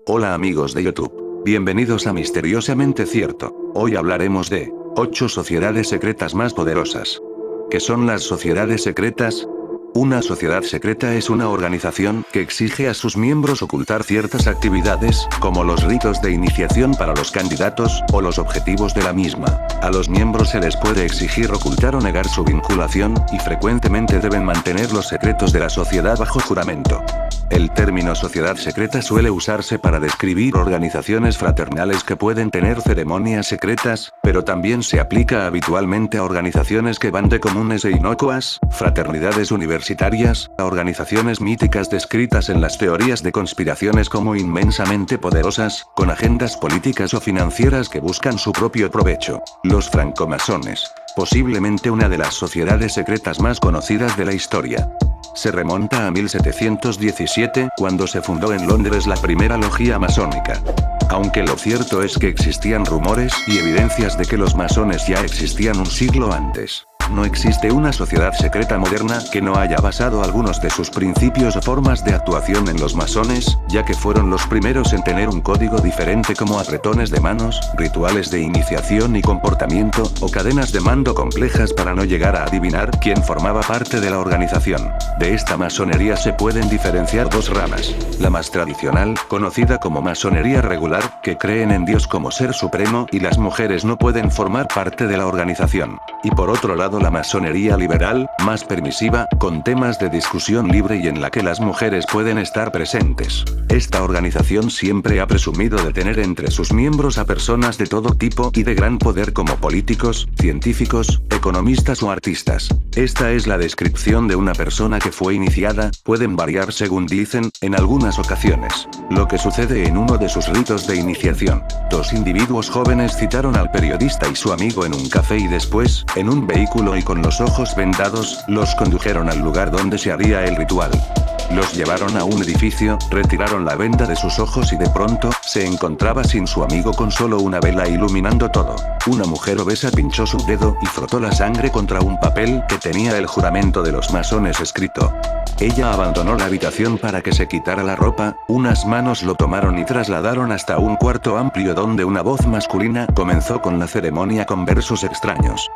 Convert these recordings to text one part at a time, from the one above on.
Hola amigos de YouTube. Bienvenidos a Misteriosamente Cierto. Hoy hablaremos de 8 sociedades secretas más poderosas. ¿Qué son las sociedades secretas? Una sociedad secreta es una organización que exige a sus miembros ocultar ciertas actividades, como los ritos de iniciación para los candidatos, o los objetivos de la misma. A los miembros se les puede exigir ocultar o negar su vinculación, y frecuentemente deben mantener los secretos de la sociedad bajo juramento. El término sociedad secreta suele usarse para describir organizaciones fraternales que pueden tener ceremonias secretas, pero también se aplica habitualmente a organizaciones que van de comunes e inocuas, fraternidades universitarias, a organizaciones míticas descritas en las teorías de conspiraciones como inmensamente poderosas, con agendas políticas o financieras que buscan su propio provecho. Los francomasones. Posiblemente una de las sociedades secretas más conocidas de la historia. Se remonta a 1717, cuando se fundó en Londres la primera logia masónica. Aunque lo cierto es que existían rumores y evidencias de que los masones ya existían un siglo antes. No existe una sociedad secreta moderna que no haya basado algunos de sus principios o formas de actuación en los masones, ya que fueron los primeros en tener un código diferente, como apretones de manos, rituales de iniciación y comportamiento, o cadenas de mando complejas para no llegar a adivinar quién formaba parte de la organización. De esta masonería se pueden diferenciar dos ramas. La más tradicional, conocida como masonería regular, que creen en Dios como ser supremo y las mujeres no pueden formar parte de la organización. Y por otro lado, la masonería liberal, más permisiva, con temas de discusión libre y en la que las mujeres pueden estar presentes. Esta organización siempre ha presumido de tener entre sus miembros a personas de todo tipo y de gran poder, como políticos, científicos, economistas o artistas. Esta es la descripción de una persona que fue iniciada, pueden variar según dicen, en algunas ocasiones. Lo que sucede en uno de sus ritos de iniciación. Dos individuos jóvenes citaron al periodista y su amigo en un café y después, en un vehículo y con los ojos vendados, los condujeron al lugar donde se haría el ritual. Los llevaron a un edificio, retiraron la venda de sus ojos y de pronto, se encontraba sin su amigo con solo una vela iluminando todo. Una mujer obesa pinchó su dedo y frotó la sangre contra un papel que tenía el juramento de los masones escrito. Ella abandonó la habitación para que se quitara la ropa, unas manos lo tomaron y trasladaron hasta un cuarto amplio donde una voz masculina comenzó con la ceremonia con versos extraños.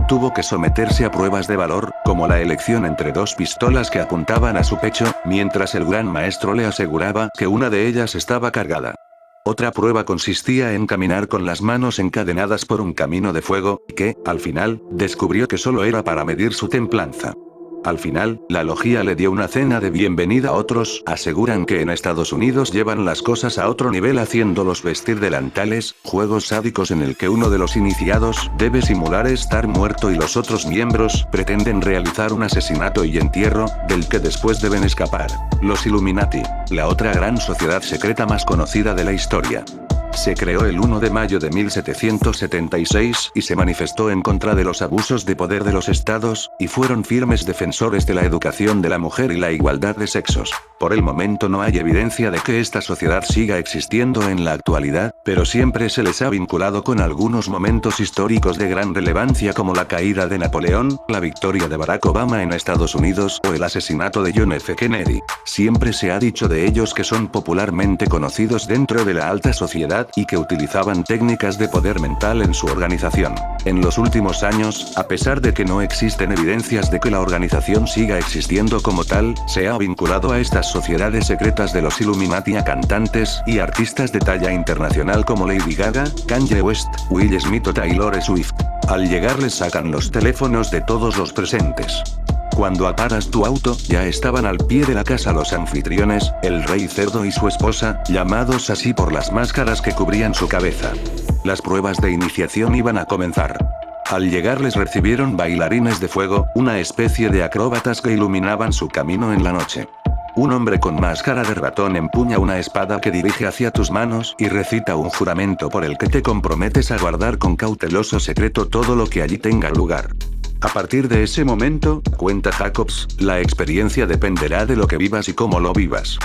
Tuvo que someterse a pruebas de valor, como la elección entre dos pistolas que apuntaban a su pecho, mientras el gran maestro le aseguraba que una de ellas estaba cargada. Otra prueba consistía en caminar con las manos encadenadas por un camino de fuego, que, al final, descubrió que solo era para medir su templanza. Al final, la logia le dio una cena de bienvenida. Otros aseguran que en Estados Unidos llevan las cosas a otro nivel, haciéndolos vestir delantales, juegos sádicos en el que uno de los iniciados debe simular estar muerto y los otros miembros pretenden realizar un asesinato y entierro, del que después deben escapar. Los Illuminati, la otra gran sociedad secreta más conocida de la historia. Se creó el 1 de mayo de 1776 y se manifestó en contra de los abusos de poder de los estados, y fueron firmes defensores de la educación de la mujer y la igualdad de sexos. Por el momento no hay evidencia de que esta sociedad siga existiendo en la actualidad, pero siempre se les ha vinculado con algunos momentos históricos de gran relevancia, como la caída de Napoleón, la victoria de Barack Obama en Estados Unidos o el asesinato de John F. Kennedy. Siempre se ha dicho de ellos que son popularmente conocidos dentro de la alta sociedad y que utilizaban técnicas de poder mental en su organización. En los últimos años, a pesar de que no existen evidencias de que la organización siga existiendo como tal, se ha vinculado a estas sociedades secretas de los Illuminati a cantantes y artistas de talla internacional como Lady Gaga, Kanye West, Will Smith o Taylor Swift. Al llegar les sacan los teléfonos de todos los presentes. Cuando aparas tu auto, ya estaban al pie de la casa los anfitriones, el rey cerdo y su esposa, llamados así por las máscaras que cubrían su cabeza. Las pruebas de iniciación iban a comenzar. Al llegar les recibieron bailarines de fuego, una especie de acróbatas que iluminaban su camino en la noche. Un hombre con máscara de ratón empuña una espada que dirige hacia tus manos y recita un juramento por el que te comprometes a guardar con cauteloso secreto todo lo que allí tenga lugar. A partir de ese momento, cuenta Jacobs, la experiencia dependerá de lo que vivas y cómo lo vivas.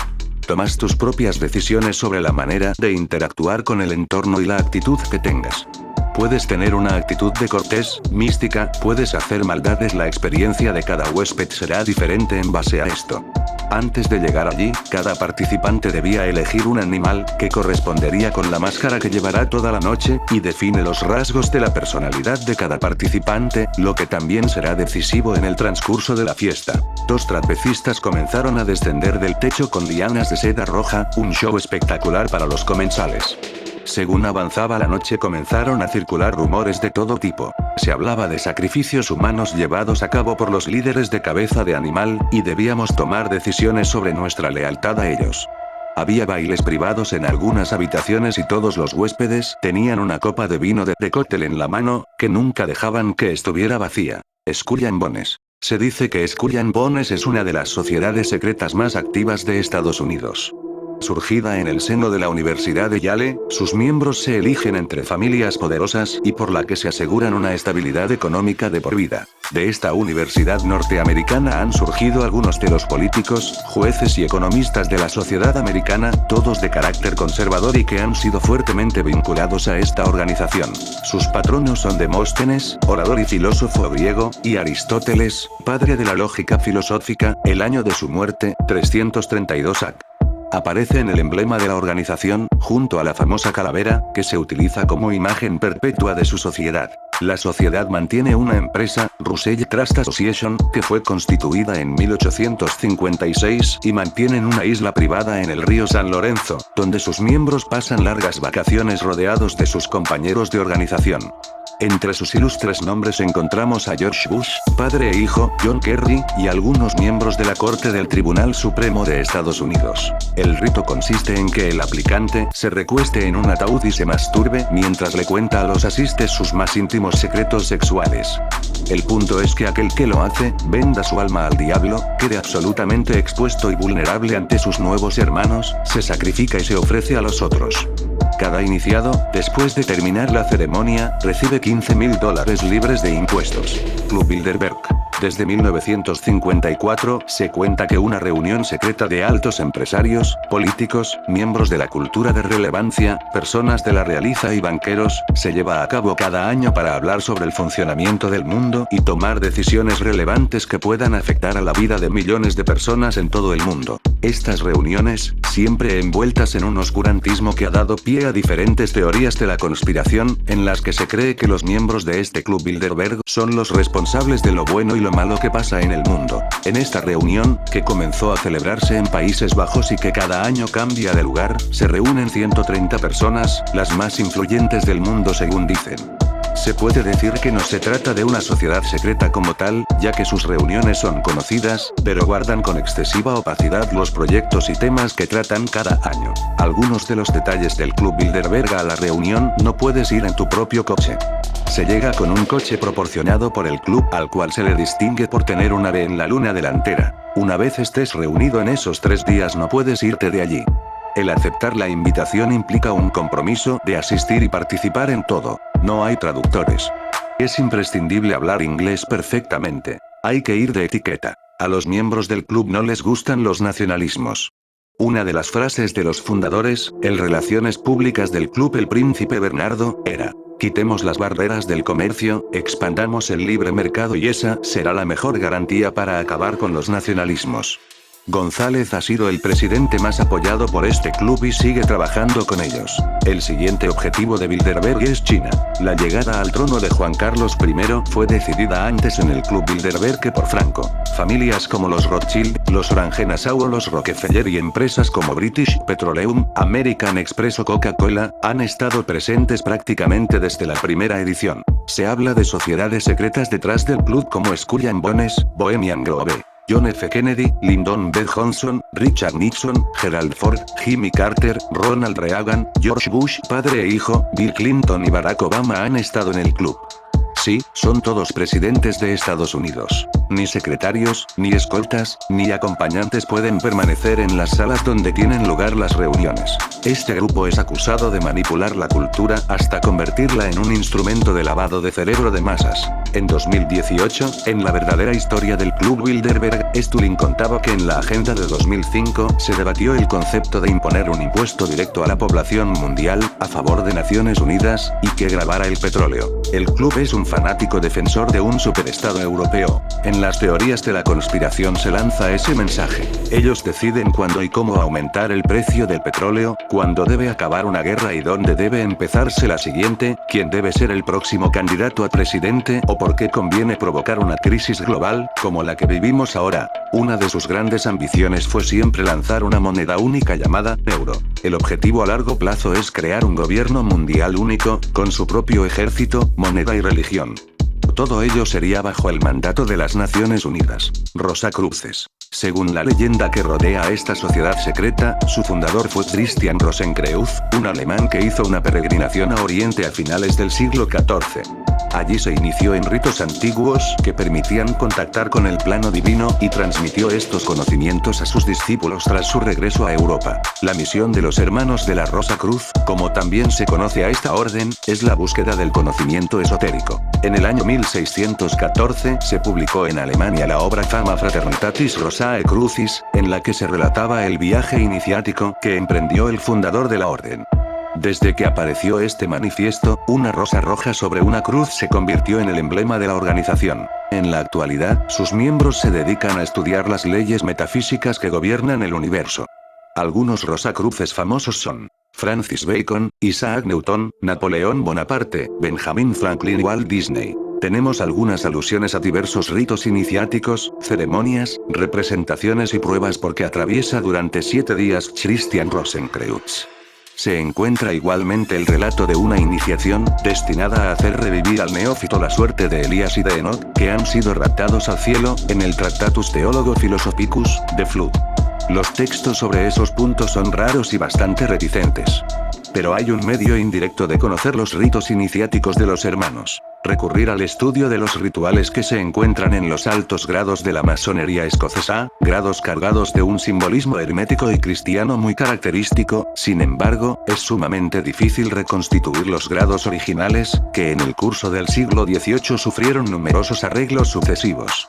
Tomas tus propias decisiones sobre la manera de interactuar con el entorno y la actitud que tengas. Puedes tener una actitud de cortés, mística, puedes hacer maldades, la experiencia de cada huésped será diferente en base a esto. Antes de llegar allí, cada participante debía elegir un animal, que correspondería con la máscara que llevará toda la noche, y define los rasgos de la personalidad de cada participante, lo que también será decisivo en el transcurso de la fiesta. 2 trapecistas comenzaron a descender del techo con lianas de seda roja, un show espectacular para los comensales. Según avanzaba la noche comenzaron a circular rumores de todo tipo. Se hablaba de sacrificios humanos llevados a cabo por los líderes de cabeza de animal, y debíamos tomar decisiones sobre nuestra lealtad a ellos. Había bailes privados en algunas habitaciones y todos los huéspedes tenían una copa de vino de cóctel en la mano, que nunca dejaban que estuviera vacía. Skull and Bones. Se dice que Skull and Bones es una de las sociedades secretas más activas de Estados Unidos. Surgida en el seno de la Universidad de Yale, sus miembros se eligen entre familias poderosas y por la que se aseguran una estabilidad económica de por vida. De esta universidad norteamericana han surgido algunos de los políticos, jueces y economistas de la sociedad americana, todos de carácter conservador y que han sido fuertemente vinculados a esta organización. Sus patronos son Demóstenes, orador y filósofo griego, y Aristóteles, padre de la lógica filosófica, el año de su muerte, 332 AC. Aparece en el emblema de la organización, junto a la famosa calavera, que se utiliza como imagen perpetua de su sociedad. La sociedad mantiene una empresa, Russell Trust Association, que fue constituida en 1856 y mantienen una isla privada en el río San Lorenzo, donde sus miembros pasan largas vacaciones rodeados de sus compañeros de organización. Entre sus ilustres nombres encontramos a George Bush, padre e hijo, John Kerry, y algunos miembros de la Corte del Tribunal Supremo de Estados Unidos. El rito consiste en que el aplicante se recueste en un ataúd y se masturbe mientras le cuenta a los asistentes sus más íntimos secretos sexuales. El punto es que aquel que lo hace, venda su alma al diablo, quede absolutamente expuesto y vulnerable ante sus nuevos hermanos, se sacrifica y se ofrece a los otros. Cada iniciado, después de terminar la ceremonia, recibe $15,000 libres de impuestos. Club Bilderberg. Desde 1954, se cuenta que una reunión secreta de altos empresarios, políticos, miembros de la cultura de relevancia, personas de la realeza y banqueros, se lleva a cabo cada año para hablar sobre el funcionamiento del mundo y tomar decisiones relevantes que puedan afectar a la vida de millones de personas en todo el mundo. Estas reuniones, siempre envueltas en un oscurantismo que ha dado pie a diferentes teorías de la conspiración, en las que se cree que los miembros de este Club Bilderberg son los responsables de lo bueno y lo malo que pasa en el mundo. En esta reunión, que comenzó a celebrarse en Países Bajos y que cada año cambia de lugar, se reúnen 130 personas, las más influyentes del mundo según dicen. Se puede decir que no se trata de una sociedad secreta como tal, ya que sus reuniones son conocidas, pero guardan con excesiva opacidad los proyectos y temas que tratan cada año. Algunos de los detalles del Club Bilderberg: a la reunión no puedes ir en tu propio coche. Se llega con un coche proporcionado por el club, al cual se le distingue por tener una V en la luna delantera. Una vez estés reunido en esos 3 días no puedes irte de allí. El aceptar la invitación implica un compromiso de asistir y participar en todo. No hay traductores. Es imprescindible hablar inglés perfectamente. Hay que ir de etiqueta. A los miembros del club no les gustan los nacionalismos. Una de las frases de los fundadores, el relaciones públicas del club El Príncipe Bernardo, era: quitemos las barreras del comercio, expandamos el libre mercado y esa será la mejor garantía para acabar con los nacionalismos. González ha sido el presidente más apoyado por este club y sigue trabajando con ellos. El siguiente objetivo de Bilderberg es China. La llegada al trono de Juan Carlos I fue decidida antes en el Club Bilderberg que por Franco. Familias como los Rothschild, los Orange-Nassau o los Rockefeller y empresas como British Petroleum, American Express o Coca-Cola, han estado presentes prácticamente desde la primera edición. Se habla de sociedades secretas detrás del club como Skull and Bones, Bohemian Grove, John F. Kennedy, Lyndon B. Johnson, Richard Nixon, Gerald Ford, Jimmy Carter, Ronald Reagan, George Bush padre e hijo, Bill Clinton y Barack Obama han estado en el club. Sí, son todos presidentes de Estados Unidos. Ni secretarios, ni escoltas, ni acompañantes pueden permanecer en las salas donde tienen lugar las reuniones. Este grupo es acusado de manipular la cultura hasta convertirla en un instrumento de lavado de cerebro de masas. En 2018, en la verdadera historia del Club Bilderberg, Stulin contaba que en la agenda de 2005 se debatió el concepto de imponer un impuesto directo a la población mundial, a favor de Naciones Unidas, y que gravara el petróleo. El club es un fanático defensor de un superestado europeo. En las teorías de la conspiración se lanza ese mensaje. Ellos deciden cuándo y cómo aumentar el precio del petróleo, cuándo debe acabar una guerra y dónde debe empezarse la siguiente, quién debe ser el próximo candidato a presidente o por qué conviene provocar una crisis global, como la que vivimos ahora. Una de sus grandes ambiciones fue siempre lanzar una moneda única llamada euro. El objetivo a largo plazo es crear un gobierno mundial único, con su propio ejército, moneda y religión. Todo ello sería bajo el mandato de las Naciones Unidas. Rosacruces. Según la leyenda que rodea a esta sociedad secreta, su fundador fue Christian Rosenkreuz, un alemán que hizo una peregrinación a Oriente a finales del siglo XIV. Allí se inició en ritos antiguos que permitían contactar con el plano divino y transmitió estos conocimientos a sus discípulos tras su regreso a Europa. La misión de los hermanos de la Rosa Cruz, como también se conoce a esta orden, es la búsqueda del conocimiento esotérico. En el año 1614 se publicó en Alemania la obra Fama Fraternitatis Rosae Crucis, en la que se relataba el viaje iniciático que emprendió el fundador de la orden. Desde que apareció este manifiesto, una rosa roja sobre una cruz se convirtió en el emblema de la organización. En la actualidad, sus miembros se dedican a estudiar las leyes metafísicas que gobiernan el universo. Algunos rosacruces famosos son Francis Bacon, Isaac Newton, Napoleón Bonaparte, Benjamin Franklin y Walt Disney. Tenemos algunas alusiones a diversos ritos iniciáticos, ceremonias, representaciones y pruebas porque atraviesa durante 7 días Christian Rosenkreuz. Se encuentra igualmente el relato de una iniciación, destinada a hacer revivir al neófito la suerte de Elías y de Enoch, que han sido raptados al cielo, en el Tractatus Theologo Philosophicus, de Flood. Los textos sobre esos puntos son raros y bastante reticentes. Pero hay un medio indirecto de conocer los ritos iniciáticos de los hermanos. Recurrir al estudio de los rituales que se encuentran en los altos grados de la masonería escocesa, grados cargados de un simbolismo hermético y cristiano muy característico. Sin embargo, es sumamente difícil reconstituir los grados originales, que en el curso del siglo XVIII sufrieron numerosos arreglos sucesivos.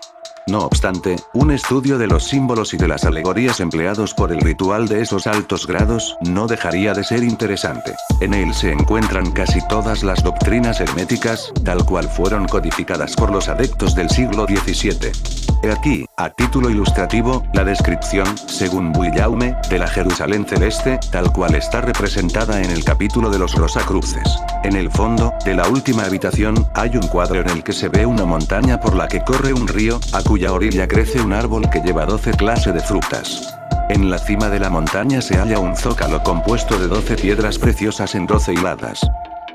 No obstante, un estudio de los símbolos y de las alegorías empleados por el ritual de esos altos grados no dejaría de ser interesante. En él se encuentran casi todas las doctrinas herméticas, tal cual fueron codificadas por los adeptos del siglo XVII. He aquí, a título ilustrativo, la descripción, según Guillaume, de la Jerusalén celeste, tal cual está representada en el capítulo de los Rosacruces. En el fondo, de la última habitación, hay un cuadro en el que se ve una montaña por la que corre un río, a cuya orilla crece un árbol que lleva 12 clases de frutas. En la cima de la montaña se halla un zócalo compuesto de 12 piedras preciosas en 12 hiladas.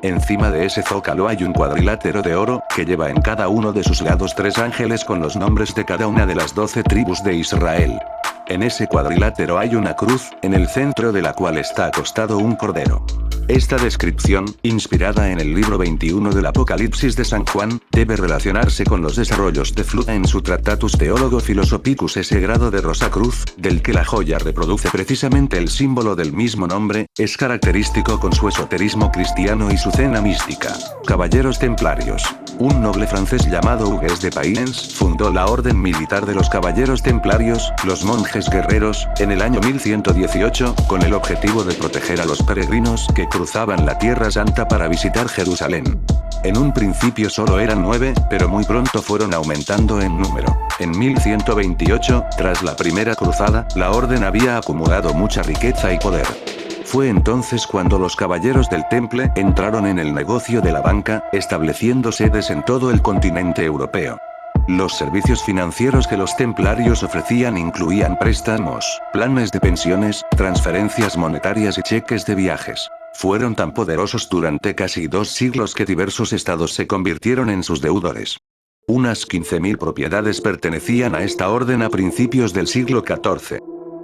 Encima de ese zócalo hay un cuadrilátero de oro, que lleva en cada uno de sus lados 3 ángeles con los nombres de cada una de las 12 tribus de Israel. En ese cuadrilátero hay una cruz, en el centro de la cual está acostado un cordero. Esta descripción, inspirada en el libro 21 del Apocalipsis de San Juan, debe relacionarse con los desarrollos de Flood en su Tractatus Theologo Philosophicus. Ese grado de Rosacruz, del que la joya reproduce precisamente el símbolo del mismo nombre, es característico con su esoterismo cristiano y su cena mística. Caballeros Templarios. Un noble francés llamado Hugues de Payens fundó la orden militar de los Caballeros Templarios, los monjes guerreros, en el año 1118, con el objetivo de proteger a los peregrinos que cruzaban la Tierra Santa para visitar Jerusalén. En un principio solo eran 9, pero muy pronto fueron aumentando en número. En 1128, tras la primera cruzada, la orden había acumulado mucha riqueza y poder. Fue entonces cuando los caballeros del Temple entraron en el negocio de la banca, estableciendo sedes en todo el continente europeo. Los servicios financieros que los templarios ofrecían incluían préstamos, planes de pensiones, transferencias monetarias y cheques de viajes. Fueron tan poderosos durante casi 2 siglos que diversos estados se convirtieron en sus deudores. Unas 15.000 propiedades pertenecían a esta orden a principios del siglo XIV.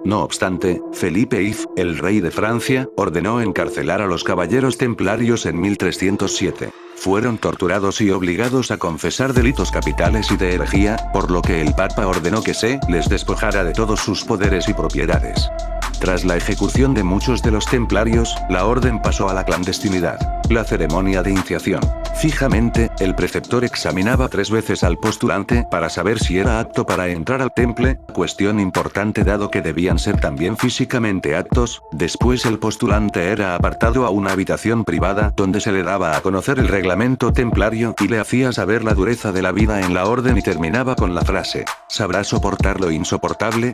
No obstante, Felipe V, el rey de Francia, ordenó encarcelar a los caballeros templarios en 1307. Fueron torturados y obligados a confesar delitos capitales y de herejía, por lo que el Papa ordenó que se les despojara de todos sus poderes y propiedades. Tras la ejecución de muchos de los templarios, la orden pasó a la clandestinidad. La ceremonia de iniciación. Fijamente, el preceptor examinaba 3 veces al postulante para saber si era apto para entrar al temple, cuestión importante dado que debían ser también físicamente aptos. Después el postulante era apartado a una habitación privada donde se le daba a conocer el reglamento templario y le hacía saber la dureza de la vida en la orden y terminaba con la frase: ¿sabrá soportar lo insoportable?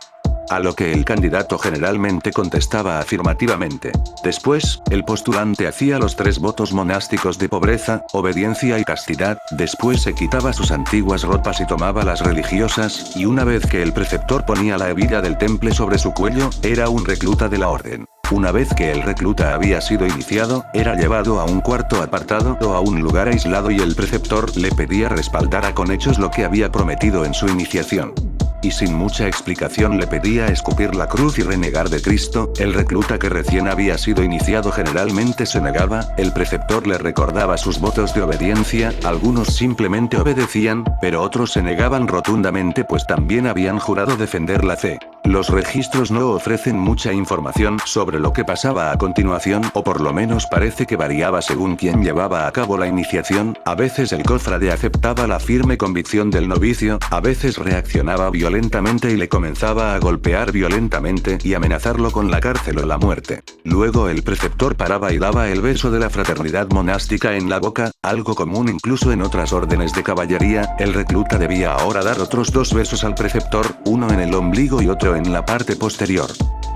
A lo que el candidato generalmente contestaba afirmativamente. Después, el postulante hacía los 3 votos monásticos de pobreza, obediencia y castidad, después se quitaba sus antiguas ropas y tomaba las religiosas, y una vez que el preceptor ponía la hebilla del temple sobre su cuello, era un recluta de la orden. Una vez que el recluta había sido iniciado, era llevado a un cuarto apartado o a un lugar aislado y el preceptor le pedía respaldara con hechos lo que había prometido en su iniciación. Y sin mucha explicación le pedía escupir la cruz y renegar de Cristo. El recluta que recién había sido iniciado generalmente se negaba, el preceptor le recordaba sus votos de obediencia, algunos simplemente obedecían, pero otros se negaban rotundamente pues también habían jurado defender la fe. Los registros no ofrecen mucha información sobre lo que pasaba a continuación, o por lo menos parece que variaba según quien llevaba a cabo la iniciación. A veces el cofrade aceptaba la firme convicción del novicio, a veces reaccionaba violentamente y le comenzaba a golpear violentamente y amenazarlo con la cárcel o la muerte. Luego el preceptor paraba y daba el beso de la fraternidad monástica en la boca, algo común incluso en otras órdenes de caballería. El recluta debía ahora dar otros 2 besos al preceptor, uno en el ombligo y otro en la parte posterior.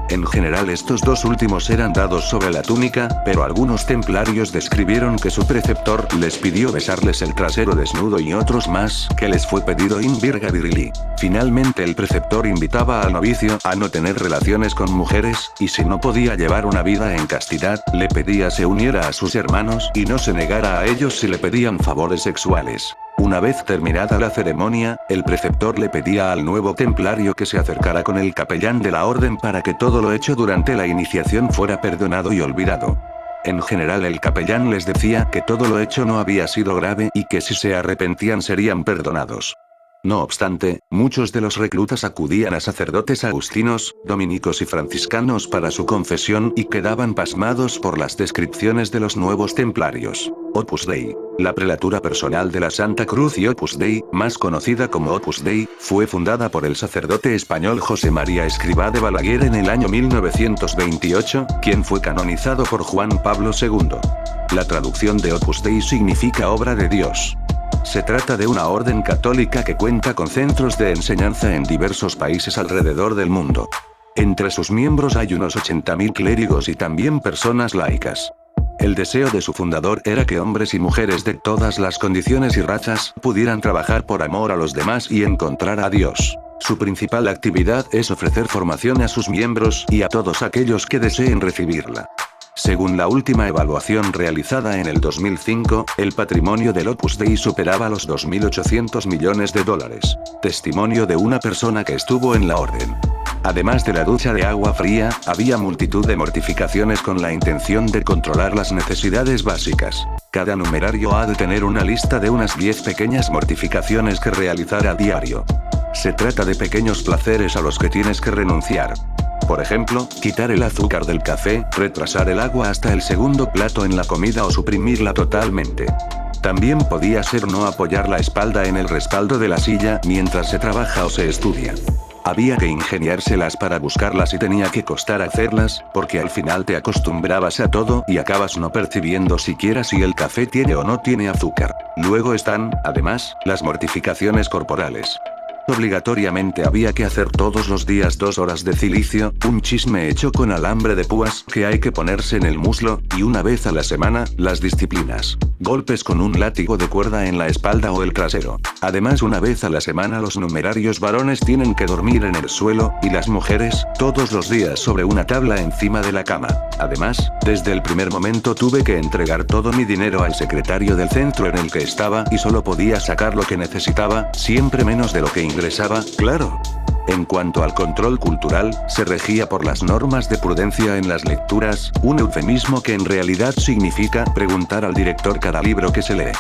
En general estos 2 últimos eran dados sobre la túnica, pero algunos templarios describieron que su preceptor les pidió besarles el trasero desnudo y otros más que les fue pedido in virga virili. Finalmente el preceptor invitaba al novicio a no tener relaciones con mujeres, y si no podía llevar una vida en castidad, le pedía se uniera a sus hermanos y no se negara a ellos si le pedían favores sexuales. Una vez terminada la ceremonia, el preceptor le pedía al nuevo templario que se acercara con el capellán de la orden para que todo lo hecho durante la iniciación fuera perdonado y olvidado. En general el capellán les decía que todo lo hecho no había sido grave y que si se arrepentían serían perdonados. No obstante, muchos de los reclutas acudían a sacerdotes agustinos, dominicos y franciscanos para su confesión y quedaban pasmados por las descripciones de los nuevos templarios. Opus Dei. La prelatura personal de la Santa Cruz y Opus Dei, más conocida como Opus Dei, fue fundada por el sacerdote español José María Escrivá de Balaguer en el año 1928, quien fue canonizado por Juan Pablo II. La traducción de Opus Dei significa obra de Dios. Se trata de una orden católica que cuenta con centros de enseñanza en diversos países alrededor del mundo. Entre sus miembros hay unos 80.000 clérigos y también personas laicas. El deseo de su fundador era que hombres y mujeres de todas las condiciones y razas pudieran trabajar por amor a los demás y encontrar a Dios. Su principal actividad es ofrecer formación a sus miembros y a todos aquellos que deseen recibirla. Según la última evaluación realizada en el 2005, el patrimonio del Opus Dei superaba los $2.800 millones. Testimonio de una persona que estuvo en la orden. Además de la ducha de agua fría, había multitud de mortificaciones con la intención de controlar las necesidades básicas. Cada numerario ha de tener una lista de unas 10 pequeñas mortificaciones que realizar a diario. Se trata de pequeños placeres a los que tienes que renunciar. Por ejemplo, quitar el azúcar del café, retrasar el agua hasta el segundo plato en la comida o suprimirla totalmente. También podía ser no apoyar la espalda en el respaldo de la silla mientras se trabaja o se estudia. Había que ingeniárselas para buscarlas y tenía que costar hacerlas, porque al final te acostumbrabas a todo y acabas no percibiendo siquiera si el café tiene o no tiene azúcar. Luego están, además, las mortificaciones corporales. Obligatoriamente había que hacer todos los días 2 horas de cilicio, un chisme hecho con alambre de púas que hay que ponerse en el muslo, y una vez a la semana, las disciplinas. Golpes con un látigo de cuerda en la espalda o el trasero. Además, una vez a la semana los numerarios varones tienen que dormir en el suelo, y las mujeres, todos los días sobre una tabla encima de la cama. Además, desde el primer momento tuve que entregar todo mi dinero al secretario del centro en el que estaba y solo podía sacar lo que necesitaba, siempre menos de lo que ingresaba, claro. En cuanto al control cultural, se regía por las normas de prudencia en las lecturas, un eufemismo que en realidad significa preguntar al director cada libro que se lee.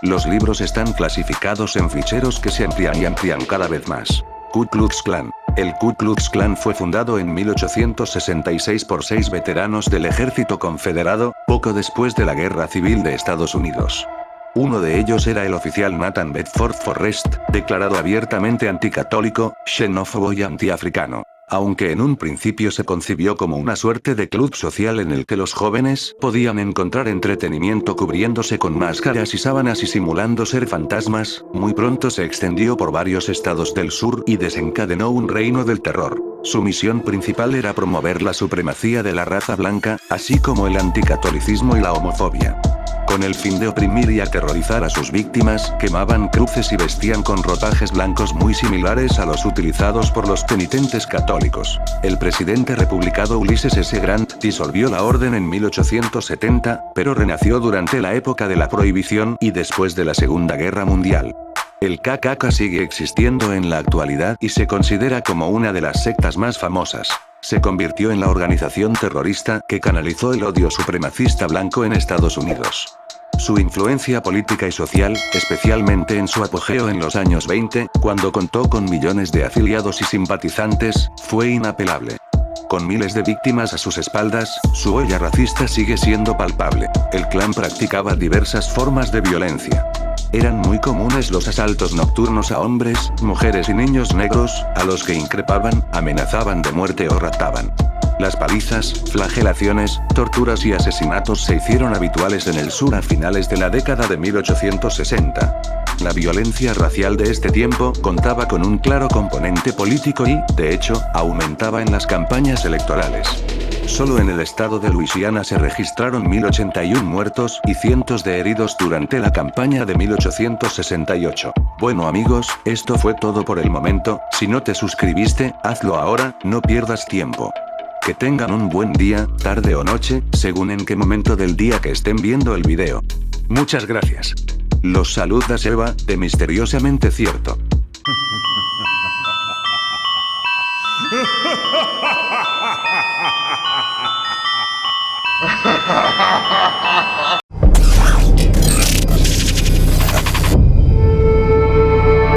Los libros están clasificados en ficheros que se amplían y amplían cada vez más. Ku Klux Klan. El Ku Klux Klan fue fundado en 1866 por 6 veteranos del ejército confederado, poco después de la Guerra Civil de Estados Unidos. Uno de ellos era el oficial Nathan Bedford Forrest, declarado abiertamente anticatólico, xenófobo y antiafricano. Aunque en un principio se concibió como una suerte de club social en el que los jóvenes podían encontrar entretenimiento cubriéndose con máscaras y sábanas y simulando ser fantasmas, muy pronto se extendió por varios estados del sur y desencadenó un reino del terror. Su misión principal era promover la supremacía de la raza blanca, así como el anticatolicismo y la homofobia. Con el fin de oprimir y aterrorizar a sus víctimas, quemaban cruces y vestían con ropajes blancos muy similares a los utilizados por los penitentes católicos. El presidente republicano Ulysses S. Grant disolvió la orden en 1870, pero renació durante la época de la Prohibición y después de la Segunda Guerra Mundial. El KKK sigue existiendo en la actualidad y se considera como una de las sectas más famosas. Se convirtió en la organización terrorista que canalizó el odio supremacista blanco en Estados Unidos. Su influencia política y social, especialmente en su apogeo en los años 20, cuando contó con millones de afiliados y simpatizantes, fue inapelable. Con miles de víctimas a sus espaldas, su huella racista sigue siendo palpable. El Klan practicaba diversas formas de violencia. Eran muy comunes los asaltos nocturnos a hombres, mujeres y niños negros, a los que increpaban, amenazaban de muerte o raptaban. Las palizas, flagelaciones, torturas y asesinatos se hicieron habituales en el sur a finales de la década de 1860. La violencia racial de este tiempo contaba con un claro componente político y, de hecho, aumentaba en las campañas electorales. Solo en el estado de Luisiana se registraron 1081 muertos y cientos de heridos durante la campaña de 1868. Bueno amigos, esto fue todo por el momento. Si no te suscribiste, hazlo ahora, no pierdas tiempo. Que tengan un buen día, tarde o noche, según en qué momento del día que estén viendo el video. Muchas gracias. Los saluda Seba, de Misteriosamente Cierto.